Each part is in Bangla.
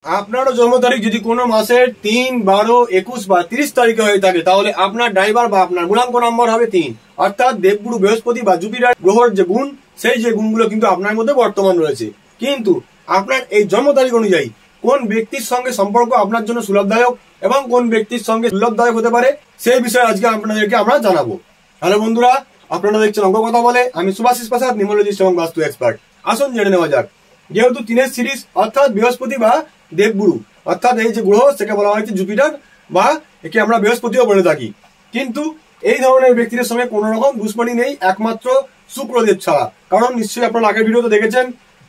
আপনারও জন্ম তারিখ যদি কোনো মাসের 3, 12, 21 বা 30 তারিখে হয়ে থাকে তাহলে আপনার ড্রাইভার বা আপনার গুণাঙ্ক নম্বর হবে 3। অর্থাৎ দেবগুরু বৃহস্পতি বা জুপিটার গ্রহর যে গুণ, সেই যে গুণগুলো কিন্তু আপনার মধ্যে বর্তমান রয়েছে। কিন্তু আপনার এই জন্ম তারিখ অনুযায়ী কোন ব্যক্তির সঙ্গে সম্পর্ক আপনার জন্য সুলভদায়ক এবং কোন ব্যক্তির সঙ্গে দুর্লভদায়ক হতে পারে সেই বিষয়ে আজকে আপনাদেরকে আমরা জানাবো। হ্যালো বন্ধুরা, আপনারা দেখছেন অঙ্ক কথা বলে। আমি সুভাষিস প্রসাদ, নিউমোলজিস্ট এবং বাস্তু এক্সপার্ট। আসুন জেনে নেওয়া যাক। যেহেতু 3-এর সিরিজ অর্থাৎ বৃহস্পতি বা দেবগুরু অর্থাৎ এই যে গ্রহ সেকে বলা হয়েছে জুপিটার বা একে আমরা বৃহস্পতিও বলে থাকি। কিন্তু এই ধরনের ব্যক্তিদের সঙ্গে কোন রকম দুশ্মনী নেই একমাত্র শুক্রদেব ছাড়া। কারণ নিশ্চয়ই আপনারা আগের ভিডিওতে দেখেছেন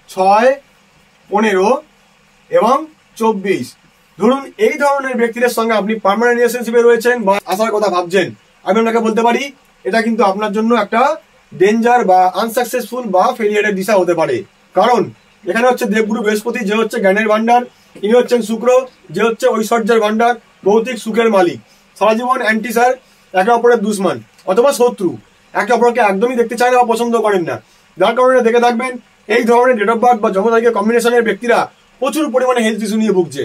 6, 15 এবং 24। ধরুন এই ধরনের ব্যক্তিদের সঙ্গে আপনি পার্মানেন্ট রিলেশনশিপে রয়েছেন বা আসার কথা ভাবছেন, আমি আপনাকে বলতে পারি এটা কিন্তু আপনার জন্য একটা ডেঞ্জার বা আনসাকসেসফুল বা ফেলিয়ারের দিশা হতে পারে। কারণ এখানে হচ্ছে দেবগুরু বৃহস্পতি, যে হচ্ছে জ্ঞানের ভান্ডার, ইনি হচ্ছেন শুক্র, যে হচ্ছে ঐশ্বর্যের ভান্ডার, ভৌতিক সুখের মালিক। সারা জীবন অ্যান্টি স্যার, একে অপরের দুশ্মন অথবা শত্রু, একে অপরকে একদমই দেখতে চায় না বা পছন্দ করেন না। যার কারণে দেখে থাকবেন এই ধরনের ডেট অফ বার্থ বা জন্ম তারিখের কম্বিনেশনের ব্যক্তিরা প্রচুর পরিমাণে হেলথ ইস্যু নিয়ে ভুগছে।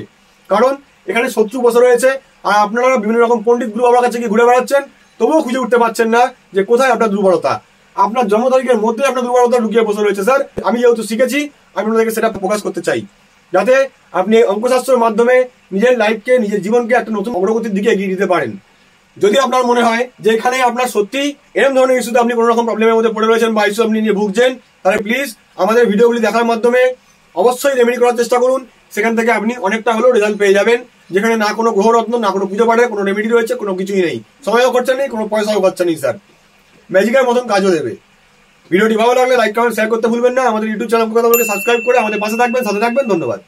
কারণ এখানে শত্রু বসে রয়েছে আর আপনারা বিভিন্ন রকম পণ্ডিত গুরু বাবার কাছে গিয়ে ঘুরে বেড়াচ্ছেন, তবুও খুঁজে উঠতে পারছেন না যে কোথায় আপনার দুর্বলতা। আপনার জন্ম তারিখের মধ্যে আপনার দুর্বলতা লুকিয়ে বসে রয়েছে স্যার। আমি যেহেতু শিখেছি আমি আপনাদেরকে সেটা প্রকাশ করতে চাই, যাতে আপনি অঙ্কশাস্ত্রের মাধ্যমে নিজের লাইফকে, নিজের জীবনকে একটা নতুন অগ্রগতির দিকে এগিয়ে দিতে পারেন। যদি আপনার মনে হয় যে এখানে আপনার সত্যি এরকম ধরনের ইস্যুতে আপনি কোনো রকম প্রবলেমের মধ্যে পড়ে রয়েছেন বা ইস্যু আপনি নিয়ে ভুগছেন, তাহলে প্লিজ আমাদের ভিডিওগুলি দেখার মাধ্যমে অবশ্যই রেমেডি করার চেষ্টা করুন। সেখান থেকে আপনি অনেকটা হলেও রেজাল্ট পেয়ে যাবেন, যেখানে না কোনো গ্রহরত্ন, না কোনো পুজো পাঠের কোনো রেমেডি রয়েছে, কোনো কিছুই নেই। সময়ও খরচা নেই, কোনো পয়সাও খরচা নেই স্যার। ম্যাজিকের মতন কাজও দেবে। ভিডিওটি ভালো লাগলে লাইক, কমেন্ট, শেয়ার করতে ভুলবেন না। আমাদের ইউটিউব চ্যানেল কথা বলে সাবস্ক্রাইব করে আমাদের পাশে থাকবেন, সাথে থাকবেন। ধন্যবাদ।